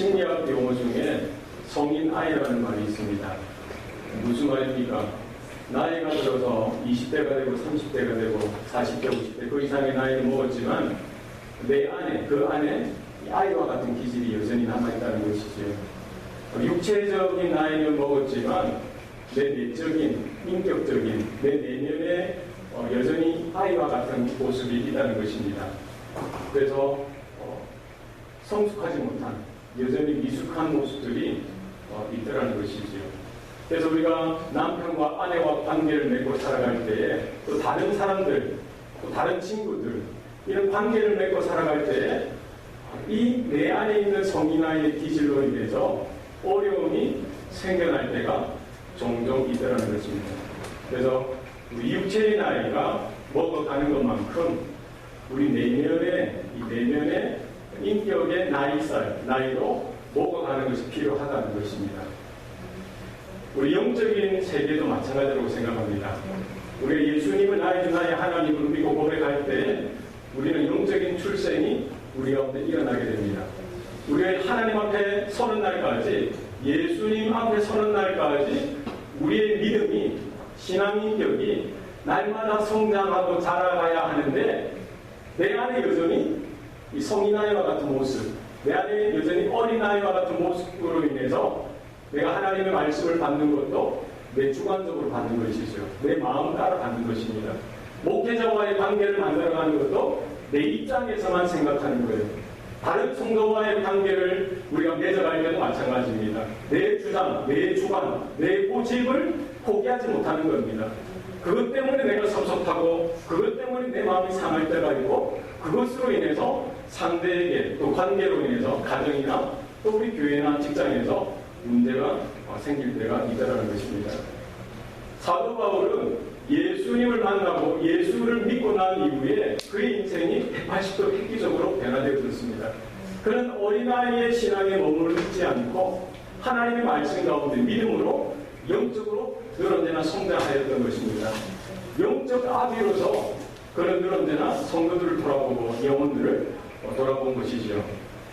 심리학 용어 중에 성인 아이라는 말이 있습니다. 무슨 말입니까? 나이가 들어서 20대가 되고 30대가 되고 40대, 50대 그 이상의 나이를 먹었지만 내 안에, 그 안에 아이와 같은 기질이 여전히 남아있다는 것이죠. 육체적인 나이는 먹었지만 내 내적인, 인격적인, 내 내면에 여전히 아이와 같은 모습이 있다는 것입니다. 그래서 성숙하지 못한, 여전히 미숙한 모습들이 있더라는 것이지요. 그래서 우리가 남편과 아내와 관계를 맺고 살아갈 때에 또 다른 사람들, 또 다른 친구들, 이런 관계를 맺고 살아갈 때에 이 내 안에 있는 성인아이의 기질로 인해서 어려움이 생겨날 때가 종종 있더라는 것입니다. 그래서 우리 육체의 나이가 먹어가는 것만큼 우리 내면의 인격의 나이로 먹어가는 것이 필요하다는 것입니다. 우리 영적인 세계도 마찬가지라고 생각합니다. 우리가 예수님을 나의 주 나의 하나님을 믿고 고백할 때 우리는 영적인 출생이 우리 가운데 일어나게 됩니다. 우리가 하나님 앞에 서는 날까지, 예수님 앞에 서는 날까지 우리의 믿음이, 신앙인격이 날마다 성장하고 자라가야 하는데 내 안에 여전히 이 성인아이와 같은 모습, 내 안에 여전히 어린아이와 같은 모습으로 인해서 내가 하나님의 말씀을 받는 것도 내 주관적으로 받는 것이죠. 내 마음 따라 받는 것입니다. 목회자와의 관계를 만들어가는 것도 내 입장에서만 생각하는 거예요. 다른 성도와의 관계를 우리가 맺어갈 때도 마찬가지입니다. 내 주장, 내 주관, 내 고집을 포기하지 못하는 겁니다. 그것 때문에 내가 섭섭하고 그것 때문에 내 마음이 상할 때가 있고 그것으로 인해서 상대에게 또 관계로 인해서 가정이나 또 우리 교회나 직장에서 문제가 생길 때가 있다는 것입니다. 사도 바울은 예수님을 만나고 예수를 믿고 난 이후에 그의 인생이 180도 획기적으로 변화되었습니다. 그는 어린아이의 신앙에 머무르지 않고 하나님의 말씀 가운데 믿음으로 영적으로 늘 언제나 성장하였던 것입니다. 영적 아비로서 그는 늘 언제나 성도들을 돌아보고 영혼들을 돌아본 것이죠.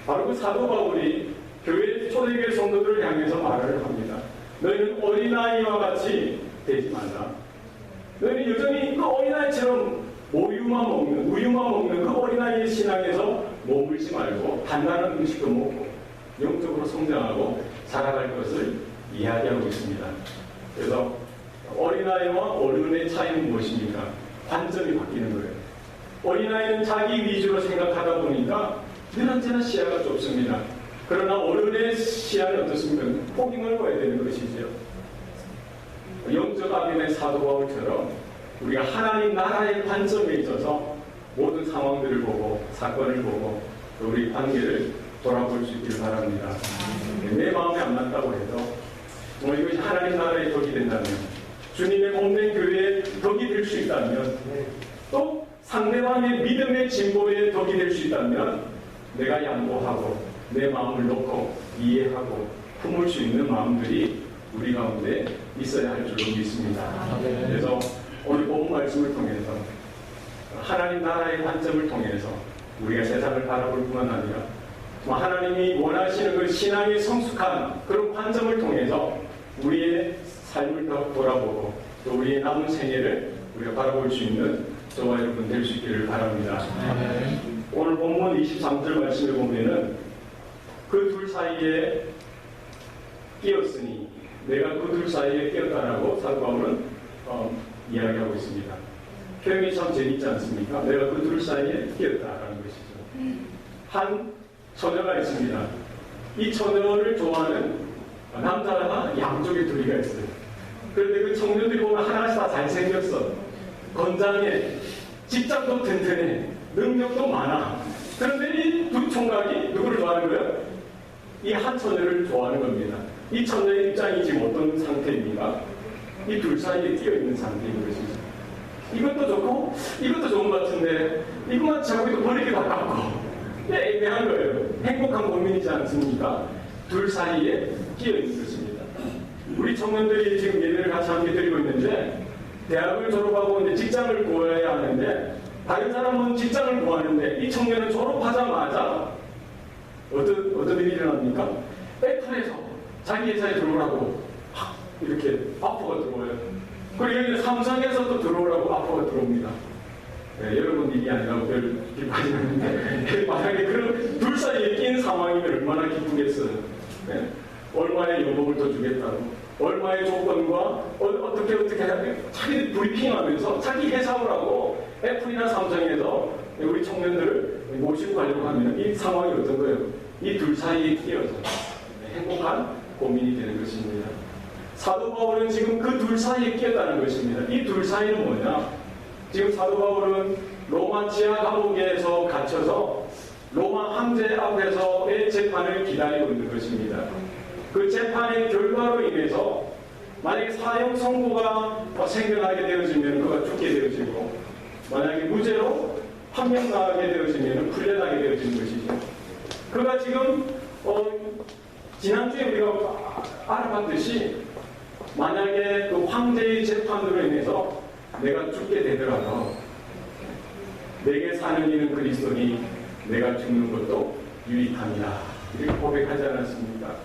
바로 그 사도 바울이 교회 초대교회 성도들을 향해서 말을 합니다. 너희는 어린아이와 같이 되지 말라. 너희는 여전히 그 어린아이처럼 우유만 먹는 그 어린아이의 신앙에서 머물지 말고 단단한 음식도 먹고 영적으로 성장하고 자라갈 것을 이야기하고 있습니다. 그래서 어린아이와 어른의 차이는 무엇입니까? 관점이 바뀌는 거예요. 어린아이는 자기 위주로 생각하다 보니까 늘 언제나 시야가 좁습니다. 그러나 어른의 시야는 어떻습니까? 폭이 넓어야 되는 것이죠. 영적 아비의 사도 바울처럼 우리가 하나님 나라의 관점에 있어서 모든 상황들을 보고 사건을 보고 또 우리 관계를 돌아볼 수 있기를 바랍니다. 내 마음에 안 맞다고 해도 이것이 하나님 나라의 덕이 된다면, 주님의 몸된 교회의 덕이 될 수 있다면, 또 상대방의 믿음의 진보의 덕이 될 수 있다면 내가 양보하고 내 마음을 놓고 이해하고 품을 수 있는 마음들이 우리 가운데 있어야 할 줄로 믿습니다. 그래서 오늘 본문 말씀을 통해서 하나님 나라의 관점을 통해서 우리가 세상을 바라볼 뿐만 아니라 하나님이 원하시는 그 신앙의 성숙한 그런 관점을 통해서 우리의 삶을 돌아보고 또 우리의 남은 생애를 우리가 바라볼 수 있는 저와 여러분 될 수 있기를 바랍니다. 오늘 본문 23절 말씀을 보면은 그 둘 사이에 끼었으니 내가 그 둘 사이에 끼었다라고 사도 바울은 이야기하고 있습니다. 표현이 참 재밌지 않습니까? 내가 그 둘 사이에 끼었다라는 것이죠. 한 처녀가 있습니다. 이 처녀를 좋아하는 남자가 양쪽에 둘이가 있어요. 그런데 그 청년들이 보면 하나씩 다 잘생겼어. 건장해. 직장도 튼튼해. 능력도 많아. 그런데 이 두 총각이 누구를 좋아하는 거예요? 이 한 처녀를 좋아하는 겁니다. 이 처녀의 입장이 지금 어떤 상태입니까? 이 둘 사이에 끼어있는 상태인 것이죠. 이것도 좋고 이것도 좋은 것 같은데 이것만 제목도 버리기도 아깝고 애매한 거예요. 행복한 고민이지 않습니까? 둘 사이에 끼어있는 것입니다. 우리 청년들이 지금 예배를 같이 함께 드리고 있는데 대학을 졸업하고 이제 직장을 구해야 하는데 다른 사람은 직장을 구하는데 이 청년은 졸업하자마자 어떤 일이 일어납니까? 애플에서 자기 회사에 들어오라고 이렇게 아포가 들어와요. 그리고 여기 삼성에서도 들어오라고 아포가 들어옵니다. 네, 여러분 일이 아니라고 별 기뻐하지 않는데 만약에 그런 둘 사이에 낀 상황이면 얼마나 기쁘겠어요. 네? 얼마의 연봉을 더 주겠다고, 얼마의 조건과 어떻게 자기 브리핑하면서 자기 해석을 하고 애플이나 삼성에서 우리 청년들을 모시고 가려고 하면 이 상황이 어떤 거예요? 이 둘 사이에 끼어서 행복한 고민이 되는 것입니다. 사도 바울은 지금 그 둘 사이에 끼었다는 것입니다. 이 둘 사이는 뭐냐? 지금 사도 바울은 로마 지하 감옥에서 갇혀서 로마 황제 앞에서의 재판을 기다리고 있는 것입니다. 그 재판의 결과로 인해서 만약에 사형 선고가 생겨나게 되어지면 그가 죽게 되어지고, 만약에 무죄로 판명나게 되어지면 풀려나게 되어지는 것이죠. 그가 지금 지난주에 우리가 알아봤듯이 만약에 그 황제의 재판으로 인해서 내가 죽게 되더라도 내게 사는 이는 그리스도니 내가 죽는 것도 유익함이다, 이렇게 고백하지 않았습니까?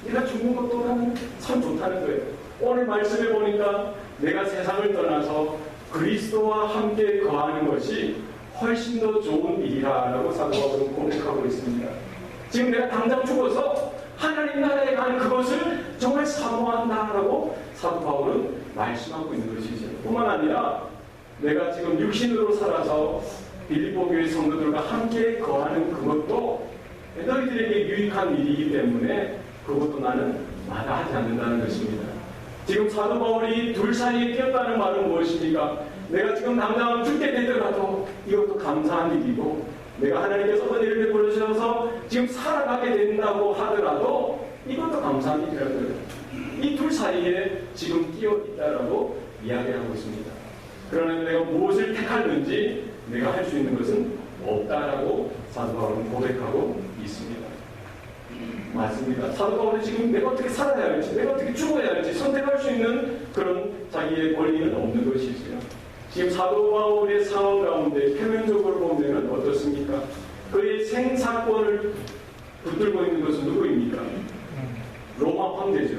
내가 죽는 것도 나는 참 좋다는 거예요. 오늘 말씀해 보니까 내가 세상을 떠나서 그리스도와 함께 거하는 것이 훨씬 더 좋은 일이라고 사도 바울은 고백하고 있습니다. 지금 내가 당장 죽어서 하나님 나라에 가는 그것을 정말 사모한다라고 사도 바울은 말씀하고 있는 것이죠. 뿐만 아니라 내가 지금 육신으로 살아서 빌립보 교회 성도들과 함께 거하는 그것도 너희들에게 유익한 일이기 때문에 그것도 나는 마다하지 않는다는 것입니다. 지금 사도 바울이 둘 사이에 끼었다는 말은 무엇입니까? 내가 지금 당장 죽게 되더라도 이것도 감사한 일이고, 내가 하나님께서 은혜를 베풀어 주셔서 지금 살아가게 된다고 하더라도 이것도 감사한 일이라는 거예요. 이 둘 사이에 지금 끼어 있다라고 이야기하고 있습니다. 그러나 내가 무엇을 택할는지 내가 할 수 있는 것은 없다라고 사도 바울은 고백하고 있습니다. 맞습니다. 사도 바울은 지금 내가 어떻게 살아야 할지, 내가 어떻게 죽어야 할지 선택할 수 있는 그런 자기의 권리는 없는 것이지요. 지금 사도 바울의 상황 가운데 표면적으로 보면 어떻습니까? 그의 생사권을 붙들고 있는 것은 누구입니까? 로마 황제죠.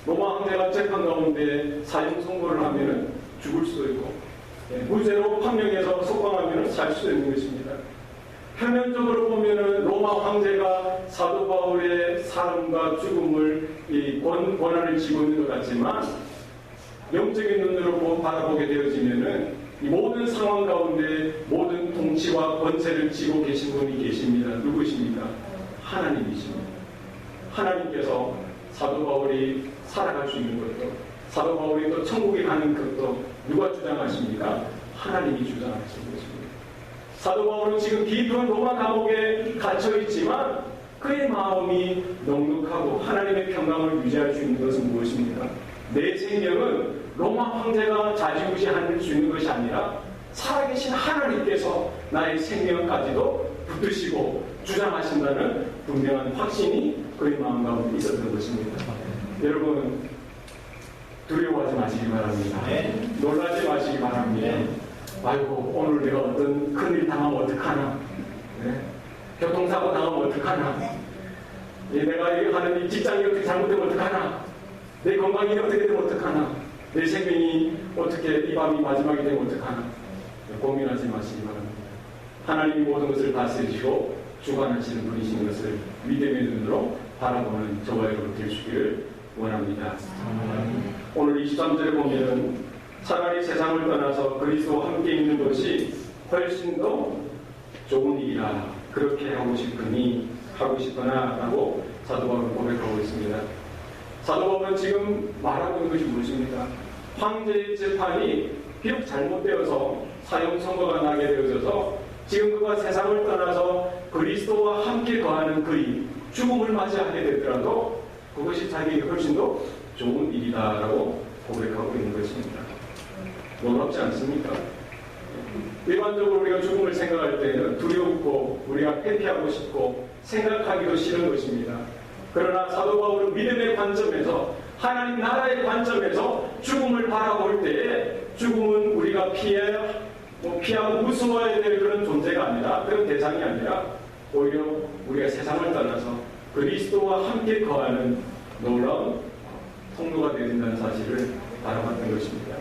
로마 황제가 재판 가운데 사형 선고를 하면 죽을 수도 있고, 무죄로 판명해서 석방하면 살 수도 있는 것입니다. 표면적으로 보면은 로마 황제가 사도 바울의 삶과 죽음을 권한을 쥐고 있는 것 같지만, 영적인 눈으로 바라보게 되어지면은 이 모든 상황 가운데 모든 통치와 권세를 쥐고 계신 분이 계십니다. 누구십니까? 하나님이십니다. 하나님께서 사도 바울이 살아갈 수 있는 것도, 사도 바울이 또 천국에 가는 것도 누가 주장하십니까? 하나님이 주장하시는 것입니다. 사도 바울은 지금 깊은 로마 감옥에 갇혀 있지만 그의 마음이 넉넉하고 하나님의 평강을 유지할 수 있는 것은 무엇입니까? 내 생명은 로마 황제가 좌지우지할 수 있는 것이 아니라 살아계신 하나님께서 나의 생명까지도 붙드시고 주장하신다는 분명한 확신이 그의 마음 가운데 있었던 것입니다. 여러분, 두려워하지 마시기 바랍니다. 네. 놀라지 마시기 바랍니다. 네. 아이고, 오늘 내가 어떤 큰일 당하면 어떡하나? 네. 교통사고 당하면 어떡하나? 내가 하는 이 직장이 어떻게 잘못되면 어떡하나? 내 건강이 어떻게 되면 어떡하나? 내 생명이 어떻게 이 밤이 마지막이 되면 어떡하나? 고민하지 마시기 바랍니다. 하나님이 모든 것을 다스리시고 주관하시는 분이신 것을 믿음의 눈으로 바라보는 저와 여러분 되시기를 원합니다. 오늘 23절에 보면 차라리 세상을 떠나서 그리스도와 함께 있는 것이 훨씬 더 좋은 일이라, 그렇게 하고 싶으나 라고 사도 바울은 고백하고 있습니다. 사도 바울은 지금 말하고 있는 것이 무엇입니까? 황제의 재판이 비록 잘못되어서 사형 선고가 나게 되어져서 지금 그가 세상을 떠나서 그리스도와 함께 거하는 그의 죽음을 맞이하게 되더라도 그것이 자기에게 훨씬 더 좋은 일이다라고 고백하고 있는 것입니다. 놀랍지 않습니까? 일반적으로 우리가 죽음을 생각할 때는 두렵고 우리가 회피하고 싶고 생각하기도 싫은 것입니다. 그러나 사도 바울은 믿음의 관점에서, 하나님 나라의 관점에서 죽음을 바라볼 때에 죽음은 우리가 피하고 무서워야 될 그런 존재가 아니라, 그런 대상이 아니라 오히려 우리가 세상을 떠나서 그리스도와 함께 거하는 놀라운 통로가 되어진다는 사실을 알아봤던 것입니다.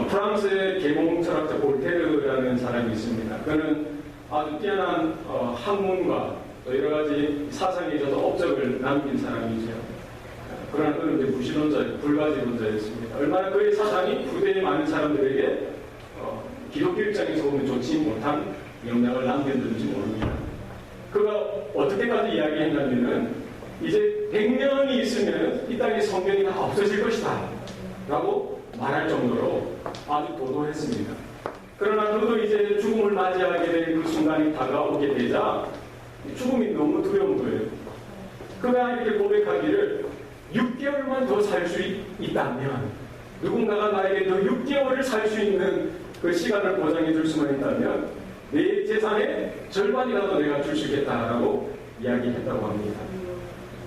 프랑스의 계몽 철학자 볼테르라는 사람이 있습니다. 그는 아주 뛰어난 학문과 여러 가지 사상에 있어서 업적을 남긴 사람이죠. 그러나 그는 무신론자였고 불가지론자였습니다. 얼마나 그의 사상이 부대에 많은 사람들에게 기독교 입장에서 보면 좋지 못한 영향을 남겼는지 모릅니다. 그가 어떻게까지 이야기했냐면은 이제 100년이 있으면 이 땅에 성경이 다 없어질 것이다 라고 말할 정도로 아주 도도했습니다. 그러나 그도 이제 죽음을 맞이하게 된 그 순간이 다가오게 되자 죽음이 너무 두려운 거예요. 그가 이렇게 고백하기를 6개월만 더 살 수 있다면, 누군가가 나에게 더 6개월을 살 수 있는 그 시간을 보장해 줄 수만 있다면 내 재산의 절반이라도 내가 줄 수 있겠다라고 이야기했다고 합니다.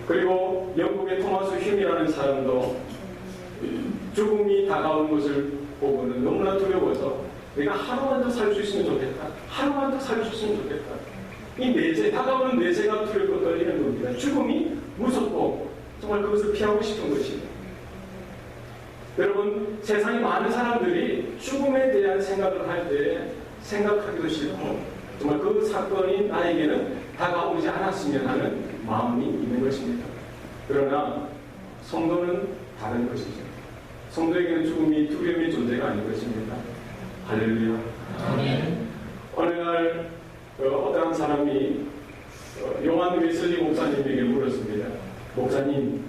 그리고 영국의 토마스 휴미라는 사람도 죽음이 다가온 것을 보고는 너무나 두려워서 내가 하루만 더 살 수 있으면 좋겠다. 하루만 더 살 수 있으면 좋겠다. 이 내재, 다가오는 내재가 두렵고 떨리는 겁니다. 죽음이 무섭고 정말 그것을 피하고 싶은 것입니다. 여러분, 세상에 많은 사람들이 죽음에 대한 생각을 할 때 생각하기도 싫고 정말 그 사건이 나에게는 다가오지 않았으면 하는 마음이 있는 것입니다. 그러나 성도는 다른 것이죠. 성도에게는 죽음이 두려움의 존재가 아닌 것입니다. 할렐루야. 어느 날 어떠한 사람이 요한 웨슬리 목사님에게 물었습니다. 목사님,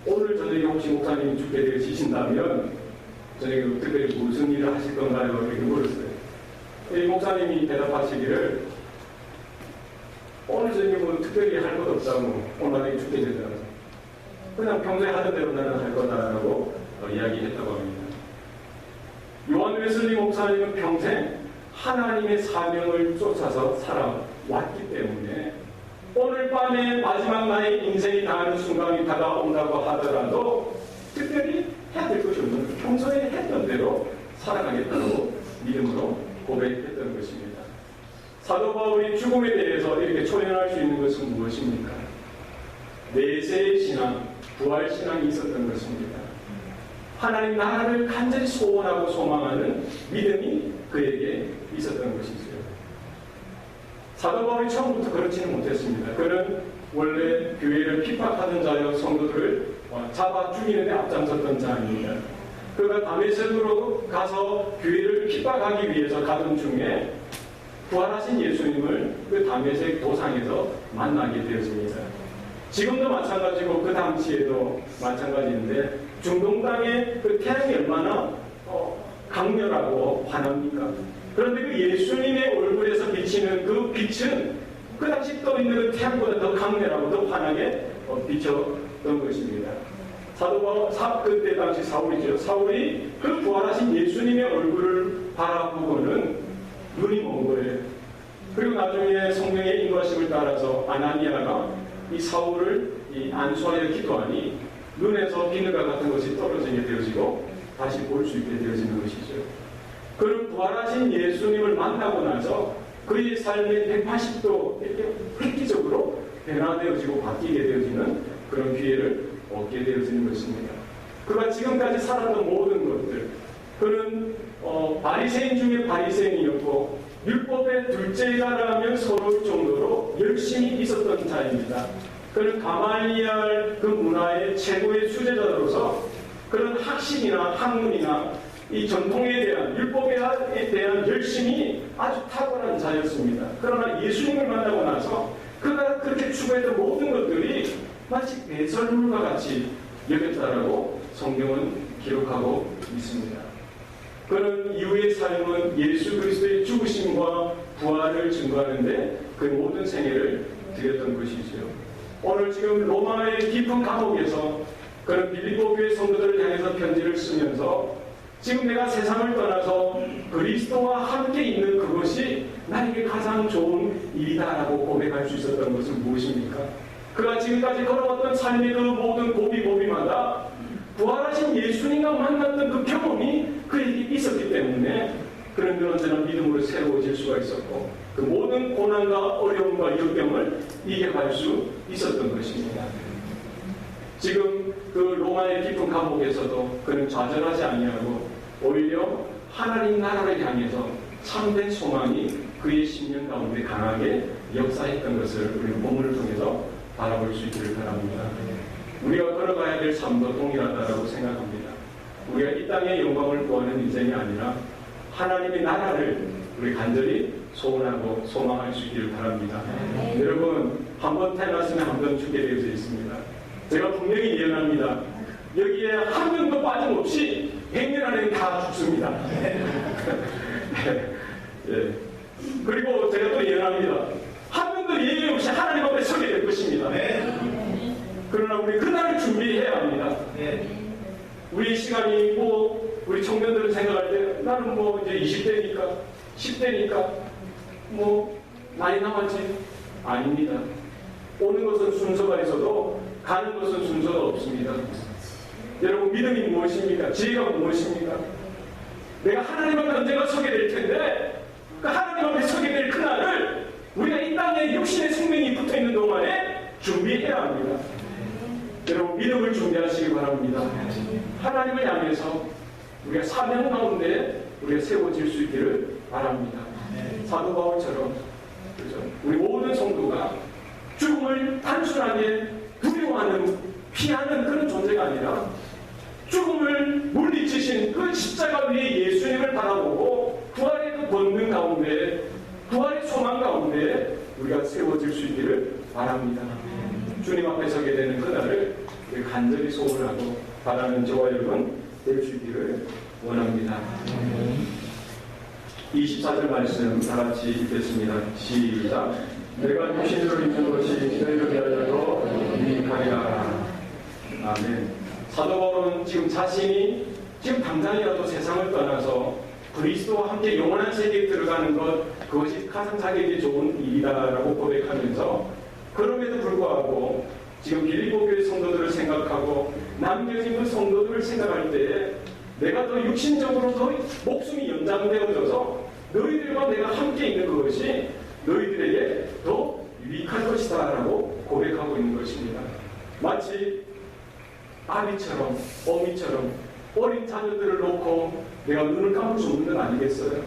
오늘 저녁에 혹시 목사님이 죽게 되시신다면 저녁에 특별히 무슨 일을 하실 건가요? 이렇게 물었어요. 이 목사님이 대답하시기를 오늘 저녁에 뭐 특별히 할 것 없다고, 오늘 만약에 죽게 되더라도 그냥 평소에 하던 대로 나는 할 거다라고 이야기했다고 합니다. 요한 웨슬리 목사님은 평생 하나님의 사명을 쫓아서 살아왔기 때문에 오늘 밤에 마지막 나의 인생이 닿는 순간이 다가온다고 하더라도 특별히 해야 될 것이 없는, 평소에 했던 대로 살아가겠다고 믿음으로 고백했던 것입니다. 사도 바울이 죽음에 대해서 이렇게 초연할 수 있는 것은 무엇입니까? 내세의 신앙, 부활 신앙이 있었던 것입니다. 하나님 나라를 간절히 소원하고 소망하는 믿음이 그에게 있었던 것이죠. 사도 바울이 처음부터 그렇지는 못했습니다. 그는 원래 교회를 핍박하던 자여 성도들을 잡아 죽이는 데 앞장섰던 자입니다. 그가 다메섹으로 가서 교회를 핍박하기 위해서 가던 중에 부활하신 예수님을 그 다메섹 도상에서 만나게 되었습니다. 지금도 마찬가지고 그 당시에도 마찬가지인데 중동 땅의 그 태양이 얼마나 강렬하고 환합니까? 그런데 그 예수님의 얼굴에서 비치는 그 빛은 그 당시 떠 있는 그 태양보다 더 강렬하고 더 환하게 비쳤던 것입니다. 사도 바울, 그때 당시 사울이죠. 사울이 그 부활하신 예수님의 얼굴을 바라보고는 눈이 먼 거예요. 그리고 나중에 성령의 인도하심을 따라서 아나니아가 이 사울을 안수하여 기도하니 눈에서 비늘과 같은 것이 떨어지게 되어지고 다시 볼 수 있게 되어지는 것이죠. 그는 부활하신 예수님을 만나고 나서 그의 삶의 180도 이렇게 획기적으로 변화되어지고 바뀌게 되어지는 그런 기회를 얻게 되어지는 것입니다. 그가 지금까지 살았던 모든 것들, 그는 바리새인 중에 바리새인이었고 율법의 둘째가라면 서러울 정도로 열심히 있었던 자입니다. 그는 가말리알 그 문화의 최고의 수제자로서 그런 학식이나 학문이나 이 전통에 대한, 율법에 대한 열심이 아주 탁월한 자였습니다. 그러나 예수님을 만나고 나서 그가 그렇게 추구했던 모든 것들이 마치 배설물과 같이 여겼다라고 성경은 기록하고 있습니다. 그는 이후의 삶은 예수 그리스도의 죽으심과 부활을 증거하는데 그 모든 생애를 드렸던 것이지요. 오늘 지금 로마의 깊은 감옥에서 그는 빌립보 교회 성도들을 향해서 편지를 쓰면서 지금 내가 세상을 떠나서 그리스도와 함께 있는 그것이 나에게 가장 좋은 일이다라고 고백할 수 있었던 것은 무엇입니까? 그가 지금까지 걸어왔던 삶의 그 모든 고비고비마다 부활하신 예수님과 만났던 그 경험이 그에게 있었기 때문에 그런 언제나 믿음으로 새로워질 수가 있었고 그 모든 고난과 어려움과 역경을 이겨갈 수 있었던 것입니다. 지금 그 로마의 깊은 감옥에서도 그는 좌절하지 아니하고 오히려 하나님 나라를 향해서 참된 소망이 그의 심령 가운데 강하게 역사했던 것을 우리 본문을 통해서 바라볼 수 있기를 바랍니다. 우리가 걸어가야 될 삶도 동일하다고 생각합니다. 우리가 이 땅의 영광을 구하는 인생이 아니라 하나님의 나라를 우리 간절히 소원하고 소망할 수 있기를 바랍니다. 여러분, 한 번 태어났으면 한 번 죽게 되어져 있습니다. 제가 분명히 예언합니다. 여기에 한 명도 빠짐없이 100년 안에 다 죽습니다. 예. 그리고 제가 또 예언합니다. 한 명도 예외 없이 하나님 앞에 서게 될 것입니다. 그러나 우리 그날을 준비해야 합니다. 우리 시간이 있고 우리 청년들은 생각할 때 나는 뭐 이제 20대니까 10대니까 뭐 많이 남았지. 아닙니다. 오는 것은 순서가 있어도 가는 것은 순서가 없습니다. 여러분, 믿음이 무엇입니까? 지혜가 무엇입니까? 내가 하나님 앞에 언젠가 서게 될 텐데 그 하나님 앞에 서게 될 그날을 우리가 이 땅에 육신의 생명이 붙어있는 동안에 준비해야 합니다. 여러분, 믿음을 준비하시기 바랍니다. 하나님을 향해서 우리가 사명 가운데 우리가 세워질 수 있기를 바랍니다. 사도 바울처럼 그렇죠? 우리 모든 성도가 죽음을 단순하게 두려워하는, 피하는 그런 존재가 아니라 죽음을 물리치신 그 십자가 위에 예수님을 바라보고 부활의 그 본능 가운데, 부활의 소망 가운데 우리가 세워질 수 있기를 바랍니다. 주님 앞에 서게 되는 그날을 우리 간절히 소원하고 바라는 저와 여러분 될 수 있기를 원합니다. 24절 말씀 다 같이 읽겠습니다. 시작. 내가 육신으로 입는 것이 너희를 위하여도 유익하리라. 아멘. 사도 바울은 지금 자신이 지금 당장이라도 세상을 떠나서 그리스도와 함께 영원한 세계에 들어가는 것, 그것이 가장 자기에게 좋은 일이다라고 고백하면서 그럼에도 불구하고 지금 빌립보 교회 성도들을 생각하고 남겨진 그 성도들을 생각할 때에 내가 더 육신적으로 더 목숨이 연장되어져서 너희들과 내가 함께 있는 그것이 너희들에게 더 유익할 것이다 라고 고백하고 있는 것입니다. 마치 아비처럼 어미처럼 어린 자녀들을 놓고 내가 눈을 감을 수 없는 건 아니겠어요?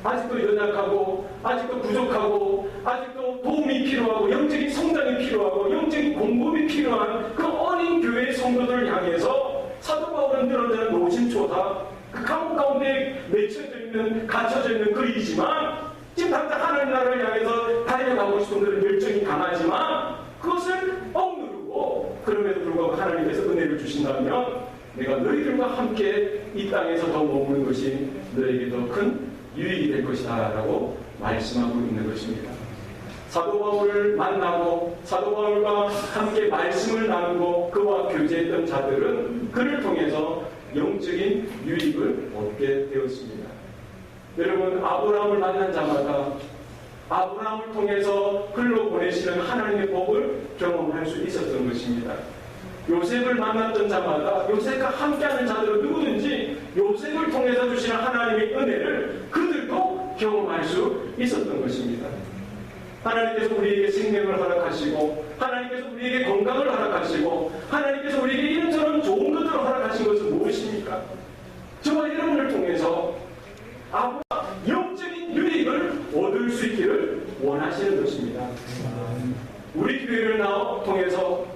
아직도 연약하고 아직도 부족하고 아직도 도움이 필요하고 영적인 성장이 필요하고 영적인 공급이 필요한 그 어린 교회의 성도들을 향해서 사도 바울은 늘어나는 노심초사 그 감옥 가운데 맺혀져 있는, 갇혀져 있는 그이지만 지금 당장 하나님 나라를 향해서 달려가고 싶은 그런 열정이 강하지만 그것을 억누르고 그럼에도 불구하고 하나님께서 은혜를 주신다면 내가 너희들과 함께 이 땅에서 더 머무는 것이 너에게 더 큰 유익이 될 것이다 라고 말씀하고 있는 것입니다. 사도 바울을 만나고 사도 바울과 함께 말씀을 나누고 그와 교제했던 자들은 그를 통해서 영적인 유익을 얻게 되었습니다. 여러분, 아브라함을 만난 자마다 아브라함을 통해서 글로 보내시는 하나님의 복을 경험할 수 있었던 것입니다. 요셉을 만났던 자마다 요셉과 함께하는 자들은 누구든지 요셉을 통해서 주시는 하나님의 은혜를 그들도 경험할 수 있었던 것입니다. 하나님께서 우리에게 생명을 허락하시고 하나님께서 우리에게 건강을 허락하시고 하나님께서 우리에게 이런저런 좋은 것들을 허락하신 것은 무엇입니까? 저와 여러분을 통해서 영적인 유익을 얻을 수 있기를 원하시는 것입니다. 우리 교회를 통해서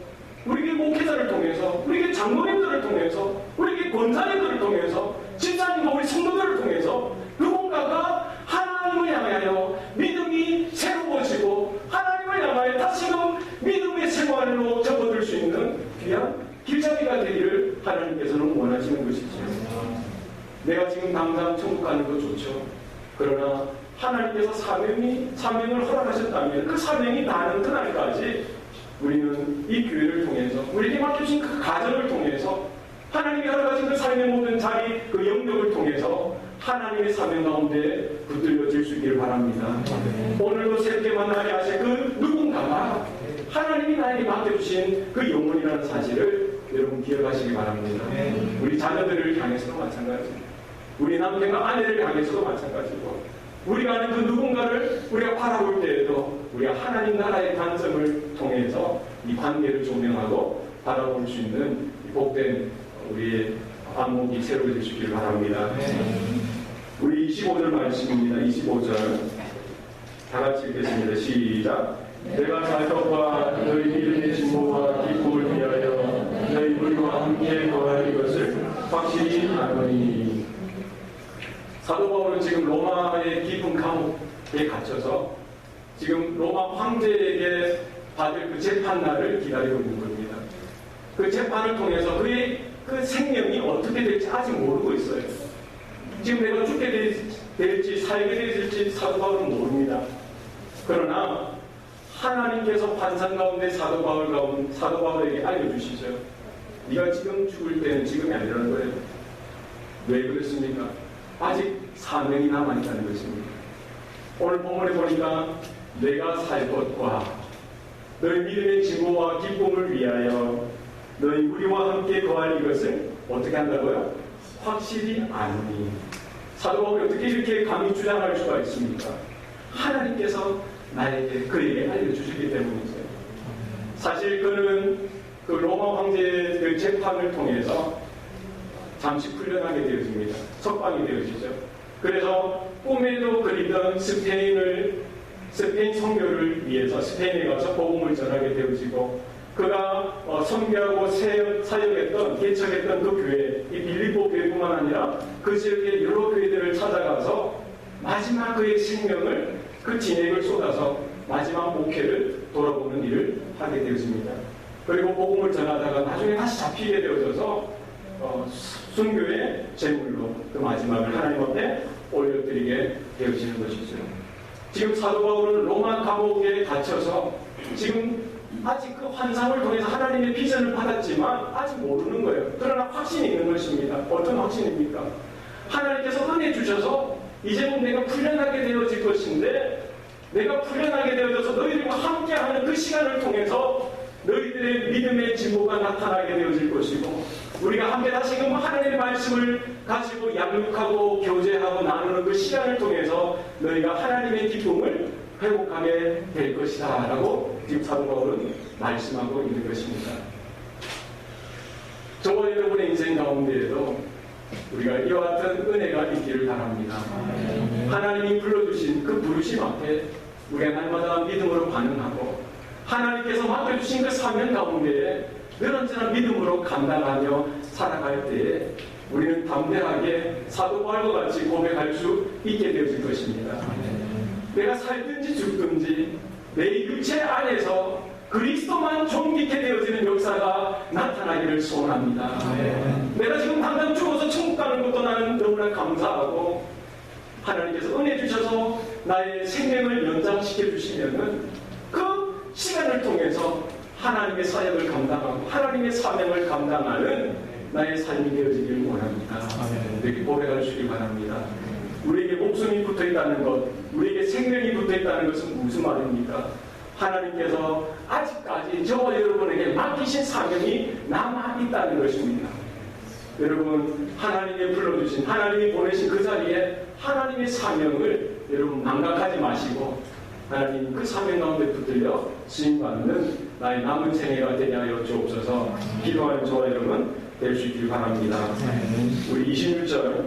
우리에게 목회자를 통해서 우리에게 장로님들을 통해서 우리에게 권사님들을 통해서 집사님과 우리 성도들을 통해서 누군가가 하나님을 향하여 믿음이 새로워지고 하나님을 향하여 다시금 믿음의 생활로 접어들 수 있는 귀한 길잡이가 되기를 하나님께서는 원하시는 것이죠. 내가 지금 당장 천국 가는 것 좋죠. 그러나 하나님께서 사명을 허락하셨다면 그 사명이 다하는 그날까지 우리는 이 교회를 통해서 우리에게 맡겨주신 그 가정을 통해서 하나님이 허락하신 그 삶의 모든 자리 그 영역을 통해서 하나님의 사명 가운데 붙들려질 수 있기를 바랍니다. 오늘도 새롭게 만나게 하실 그 누군가가 하나님이 나에게 맡겨주신 그 영혼이라는 사실을 여러분 기억하시기 바랍니다. 우리 자녀들을 향해서도 마찬가지입니다. 우리 남편과 아내를 향해서도 마찬가지고, 우리가 아는 그 누군가를 우리가 바라볼 때에도 우리가 하나님 나라의 관점을 통해서 이 관계를 조명하고 바라볼 수 있는 복된 우리의 안목이 새로워질 수 있기를 바랍니다. 우리 25절 말씀입니다. 25절 다 같이 읽겠습니다. 시작. 내가 살 것과 너희 믿음의 진보와 기쁨을 위하여 너희 우리와 함께 거할 것을 확실히 아노니. 사도 바울은 지금 로마의 깊은 감옥에 갇혀서 지금 로마 황제에게 받을 그 재판날을 기다리고 있는 겁니다. 그 재판을 통해서 그의 그 생명이 어떻게 될지 아직 모르고 있어요. 지금 내가 죽게 될지 살게 될지 사도 바울은 모릅니다. 그러나 하나님께서 환상 가운데 사도 바울에게 알려주시죠. 네가 지금 죽을 때는 지금이 아니라는 거예요. 왜 그렇습니까? 아직 사명이 남아있다는 것입니다. 오늘 본문에 보니까 내가 살 것과 너희 믿음의 증거와 기쁨을 위하여 너희 우리와 함께 거할 이것을 어떻게 한다고요? 확실히 아니. 사도 바울이 어떻게 이렇게 감히 주장할 수가 있습니까? 하나님께서 그에게 알려주시기 때문이죠. 사실 그는 그 로마 황제의 그 재판을 통해서 잠시 풀려나게 되어집니다. 석방이 되어지죠. 그래서 꿈에도 그리던 스페인 선교를 위해서 스페인에 가서 복음을 전하게 되어지고, 그가 선교하고 사역했던 개척했던 그 교회, 이 빌립보 교회뿐만 아니라 그 지역의 여러 교회들을 찾아가서 마지막 그의 생명을, 그 진액을 쏟아서 마지막 목회를 돌아보는 일을 하게 되어집니다. 그리고 복음을 전하다가 나중에 다시 잡히게 되어져서 순교의 제물로 그 마지막을 하나님 앞에 올려드리게 되어지는 것이죠. 지금 사도 바울은 로마 감옥에 갇혀서 지금 아직 그 환상을 통해서 하나님의 비전을 받았지만 아직 모르는 거예요. 그러나 확신이 있는 것입니다. 어떤 확신입니까? 하나님께서 은혜 주셔서 이제는 내가 풀려나게 되어질 것인데, 내가 풀려나게 되어져서 너희들과 함께하는 그 시간을 통해서 너희들의 믿음의 진보가 나타나게 되어질 것이고, 우리가 함께 다시금 하나님의 말씀을 가지고 양육하고 교제하고 나누는 그 시간을 통해서 너희가 하나님의 기쁨을 회복하게 될 것이다 라고 지금 사도 바울은 말씀하고 있는 것입니다. 저와 여러분의 인생 가운데에도 우리가 이와 같은 은혜가 있기를 바랍니다. 하나님이 불러주신 그 부르심 앞에 우리가 날마다 믿음으로 반응하고, 하나님께서 맡겨주신 그 사명 가운데에 늘 언제나 믿음으로 감당하며 살아갈 때에 우리는 담대하게 사도 바울과 같이 고백할 수 있게 되어질 것입니다. 내가 살든지 죽든지 내 육체 안에서 그리스도만 존귀케 되어지는 역사가 나타나기를 소원합니다. 내가 지금 당장 죽어서 천국 가는 것도 나는 너무나 감사하고, 하나님께서 은혜 주셔서 나의 생명을 연장시켜 주시면은 그 시간을 통해서 하나님의 사역을 감당하고 하나님의 사명을 감당하는 나의 삶이 되어지기를 원합니다. 이렇게 고백할 수 있길 바랍니다. 우리에게 목숨이 붙어있다는 것, 우리에게 생명이 붙어있다는 것은 무슨 말입니까? 하나님께서 아직까지 저와 여러분에게 맡기신 사명이 남아있다는 것입니다. 여러분, 하나님이 불러주신, 하나님이 보내신 그 자리에 하나님의 사명을 여러분 망각하지 마시고, 하나님 그 사명 가운데 붙들려 쓰임받는 나의 남은 생애가 되게 하여 주옵소서. 기도하는 저와 여러분 될 수 있기를 바랍니다. 우리 26절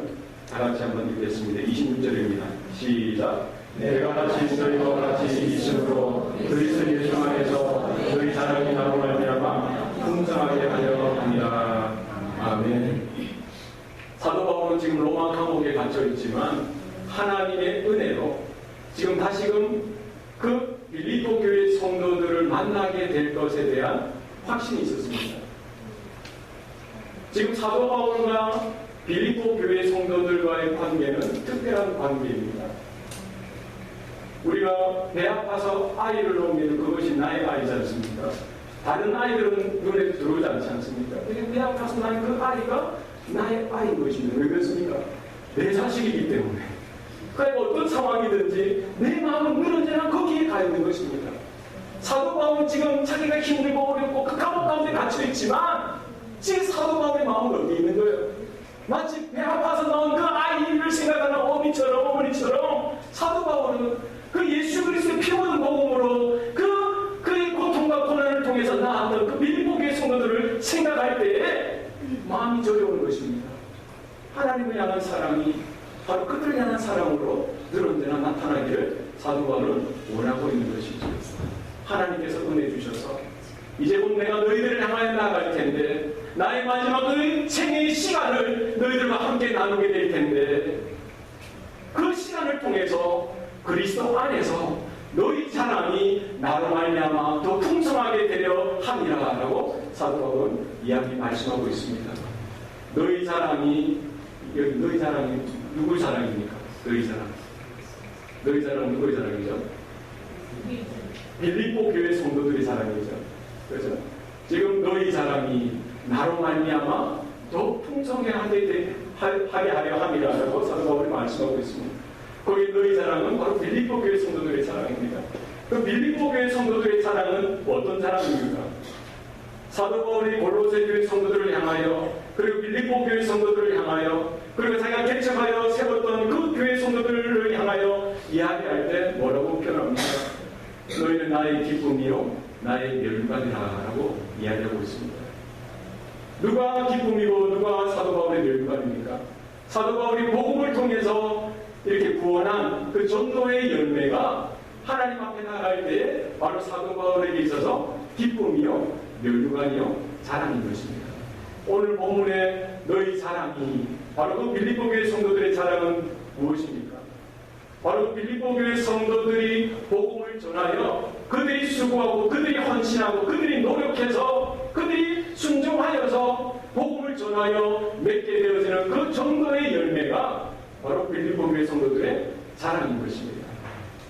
다 같이 한번 읽겠습니다. 26절입니다. 시작. 내가 같이 너희와 같이 있으므로 그리스도 예수 안에서 너희 자랑이 나로 말미암아 풍성하게 하려 합니다. 아멘. 사도 바울은 지금 로마 감옥에 갇혀 있지만 하나님의 은혜로 지금 다시금 그 빌립보 교회 성도들을 만나게 될 것에 대한 확신이 있었습니다. 지금 사도 바울과 빌립보 교회 성도들과의 관계는 특별한 관계입니다. 우리가 배 아파서 아이를 옮기는 그것이 나의 아이지 않습니까? 다른 아이들은 눈에 들어오지 않지 않습니까? 배 아파서 난 그 아이가 나의 아이인 것입니다. 왜 그렇습니까? 내 자식이기 때문에. 그러니까 어떤 상황이든지 내 마음은 늘 언제나 거기에 가 있는 것입니다. 사도 바울은 지금 자기가 힘들고 어렵고 그 감옥 가운데 갇혀 있지만 지금 사도 바울의 마음은 어디 있는 거예요? 마치 배 아파서 나온 그 아이 형처럼 어머니처럼 사도 바울은 그 예수 그리스도의 피 묻은 복음으로 그의 고통과 고난을 통해서 나았던 그 빌립보 교회 성도들을 생각할 때에 마음이 저려오는 것입니다. 하나님을 향한 사랑이 바로 그들을 향한 사랑으로 늘 언제나 나타나기를 사도 바울은 원하고 있는 것이죠. 하나님께서 은혜 주셔서 이제 곧 내가 너희들을 향하여 나아갈 텐데 나의 마지막 그 생애의 시간을 너희들과 함께 나누게 될 텐데 그 시간을 통해서 그리스도 안에서 너희 자랑이 나로 말미암아 더 풍성하게 되려 함이라라고 사도 바울은 이야기 말씀하고 있습니다. 너희 자랑이 여기 너희 자랑이 누구 자랑입니까? 너희 자랑. 너희 자랑은 누구의 자랑이죠? 빌립보 교회 성도들의 자랑이죠. 그렇죠? 지금 너희 자랑이 나로 말미암아 더 풍성하게 하려 함이라고 사도 바울이 말씀하고 있습니다. 거기 너희 자랑은 바로 빌립보 교회 성도들의 자랑입니다. 그 빌립보 교회 성도들의 자랑은 어떤 자랑입니까? 사도 바울이 골로새 교회 성도들을 향하여 그리고 빌립보 교회 성도들을 향하여 그리고 자기가 개척하여 세웠던 그 교회 성도들을 향하여 이야기할 때 뭐라고 표현합니까? 너희는 나의 기쁨이요 나의 멸관이라고 이야기하고 있습니다. 누가 기쁨이고 누가 사도 바울의 멸관입니까? 사도 바울이 복음을 통해서 이렇게 구원한 그 전도의 열매가 하나님 앞에 나갈 때 바로 사도 바울에게 있어서 기쁨이요 멸관이요 자랑인 것입니다. 오늘 본문에 너희 자랑이 바로 그 빌립보 교회 성도들의 자랑은 무엇입니까? 바로 빌립보 교회 성도들이 복음을 전하여 그들이 수고하고 그들이 헌신하고 그들이 노력해서 그들이 순종하여서 복음을 전하여 맺게 되어지는 그 전도의 열매가 바로 빌립보 교회 성도들의 자랑인 것입니다.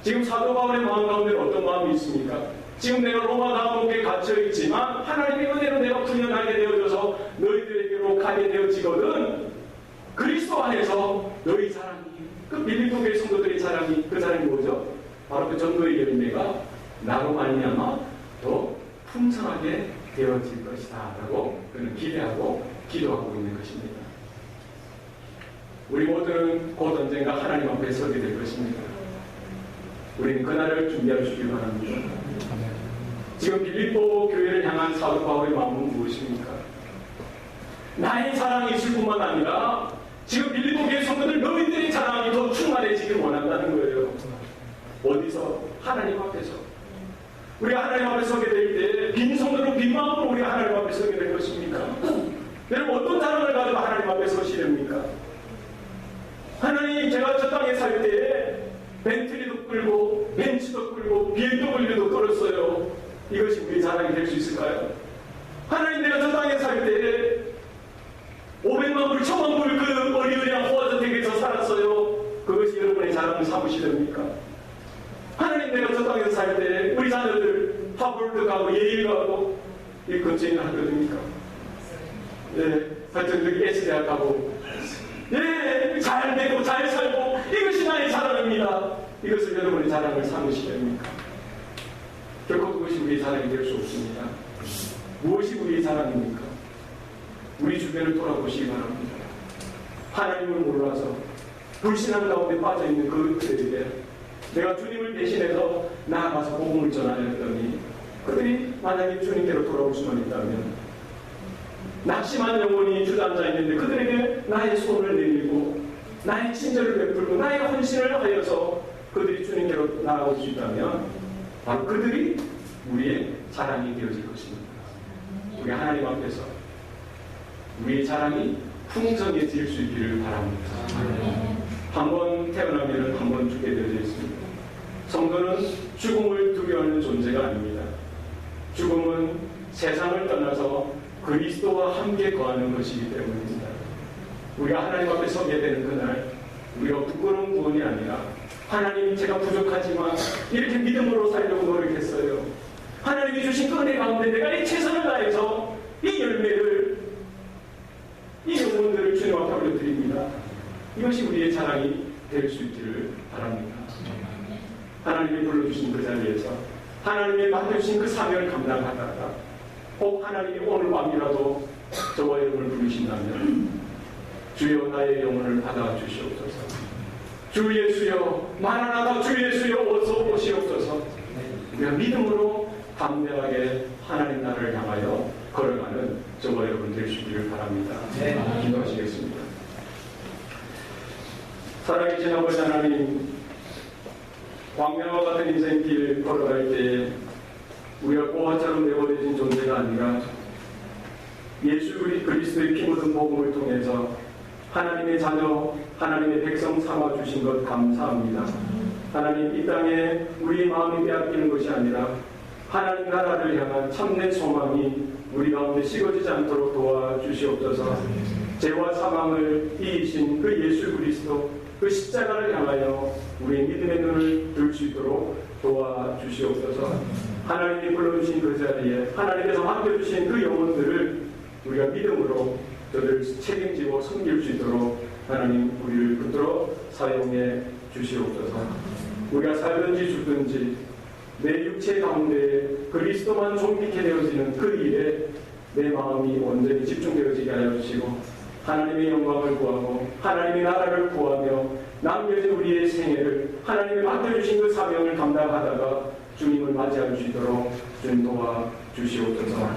지금 사도 바울의 마음 가운데 어떤 마음이 있습니까? 지금 내가 로마 감옥에 갇혀 있지만 하나님의 은혜로 내가 풀려나게 되어져서 너희들에게로 가게 되어지거든. 그리스도 안에서 너희 자랑이 그 빌립보 교회 성도들의 자랑이 그 자랑이 뭐죠? 바로 그 전도의 열매가 나로 말미암아 더 풍성하게 되어질 것이다 라고 그는 기대하고 기도하고 있는 것입니다. 우리 모두는 곧 언젠가 하나님 앞에 서게 될 것입니다. 우리는 그날을 준비하시길 바랍니다. 지금 빌립보 교회를 향한 사도 바울의 마음은 무엇입니까? 나의 자랑이 있을 뿐만 아니라 지금 빌립보 교회 성도들 너희들의 자랑이 더 충만해지길 원한다는 거예요. 어디서? 하나님 앞에서. 우리가 하나님 앞에 서게 될 때 빈 손으로 빈 마음으로 우리가 하나님 앞에 서게 될 것입니까? 여러분 어떤 자랑을 가지고 하나님 앞에 서시렵니까? 하나님 제가 저 땅에 살 때 벤틀리도 끌고 벤츠도 끌고 BMW도 끌었어요. 이것이 우리 자랑이 될 수 있을까요? 하나님 내가 저 땅에 살 때 500만 불, 1000만 불 그 어리어리한 호화저택에서 살았어요. 그것이 여러분의 자랑을 삼으시렵니까? 하나님 내가 저 땅에서 살 때 우리 자녀들 하버드 가고 예일 가고 이 근처에 있는 학교입니까? 네, 하여튼 여기 S대학 가고 네, 잘 되고 잘 살고 이것이 나의 자랑입니다. 이것을 여러분의 자랑을 삼으시렵니까? 결코 그것이 우리의 자랑이 될 수 없습니다. 무엇이 우리의 자랑입니까? 우리 주변을 돌아보시기 바랍니다. 하나님을 몰라서 불신앙 가운데 빠져있는 그들에게 내가 주님을 대신해서 나아가서 복음을 전하였더니 그들이 만약에 주님께로 돌아올 수만 있다면 낙심한 영혼이 주저앉아 있는데 그들에게 나의 손을 내밀고 나의 친절을 베풀고 나의 헌신을 하여서 그들이 주님께로 나아올 수 있다면 바로 그들이 우리의 자랑이 되어질 것입니다. 우리 하나님 앞에서 우리의 자랑이 풍성해질 수 있기를 바랍니다. 한 번 태어나면 한 번 죽게 되어져 있습니다. 성도는 죽음을 두려워하는 존재가 아닙니다. 죽음은 세상을 떠나서 그리스도와 함께 거하는 것이기 때문입니다. 우리가 하나님 앞에 서게 되는 그날 우리가 부끄러운 구원이 아니라 하나님 제가 부족하지만 이렇게 믿음으로 살려고 노력했어요. 하나님이 주신 은혜 가운데 내가 이 최선을 다해서 이 열매를 이 영혼들을 주님 앞에 올려드립니다. 이것이 우리의 자랑이 될 수 있기를 바랍니다. 하나님이 불러주신 그 자리에서 하나님이 맡겨주신 그 사명을 감당하다가 혹 하나님이 오늘 밤이라도 저와 여러분을 부르신다면 주여 나의 영혼을 받아 주시옵소서. 주 예수여 마라나다 주 예수여 어서 오시옵소서. 우리가 믿음으로 담대하게 하나님 나라를 향하여 걸어가는 저와 여러분 되시기를 바랍니다. 기도하시겠습니다. 살아계신 아버지 하나님, 광야와 같은 인생길 걸어갈 때 우리가 고아처럼 내버려진 존재가 아니라 예수 그리스도의 피 묻은 복음을 통해서 하나님의 자녀, 하나님의 백성 삼아주신 것 감사합니다. 하나님, 이 땅에 우리의 마음이 빼앗기는 것이 아니라 하나님 나라를 향한 참된 소망이 우리 가운데 식어지지 않도록 도와주시옵소서. 죄와 사망을 이기신 그 예수 그리스도, 그 십자가를 향하여 우리의 믿음의 눈을 들 수 있도록 도와주시옵소서. 하나님이 불러주신 그 자리에 하나님께서 맡겨주신 그 영혼들을 우리가 믿음으로 저를 책임지고 섬길 수 있도록 하나님 우리를 붙들어 사용해 주시옵소서. 우리가 살든지 죽든지 내 육체 가운데 그리스도만 존귀케 되어지는 그 일에 내 마음이 온전히 집중되어지게 하여 주시고 하나님의 영광을 구하고 하나님의 나라를 구하며 남겨진 우리의 생애를 하나님이 맡겨주신 그 사명을 감당하다가 주님을 맞이할 수 있도록 주님 도와주시옵소서.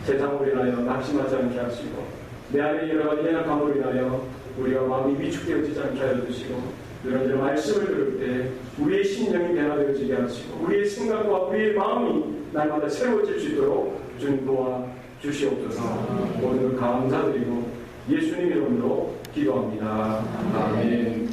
세상으로 인하여 낙심하지 않게 하시고 내 안에 여러 가지 연약함으로 인하여 우리가 마음이 위축되어지지 않게 하여 주시고 이런 말씀을 들을 때 우리의 심령이 변화되어지게 하시고 우리의 생각과 우리의 마음이 날마다 새로워질 수 있도록 주님 도와주시옵소서. 모든 걸 감사드리고 예수님 이름으로 기도합니다. 아멘.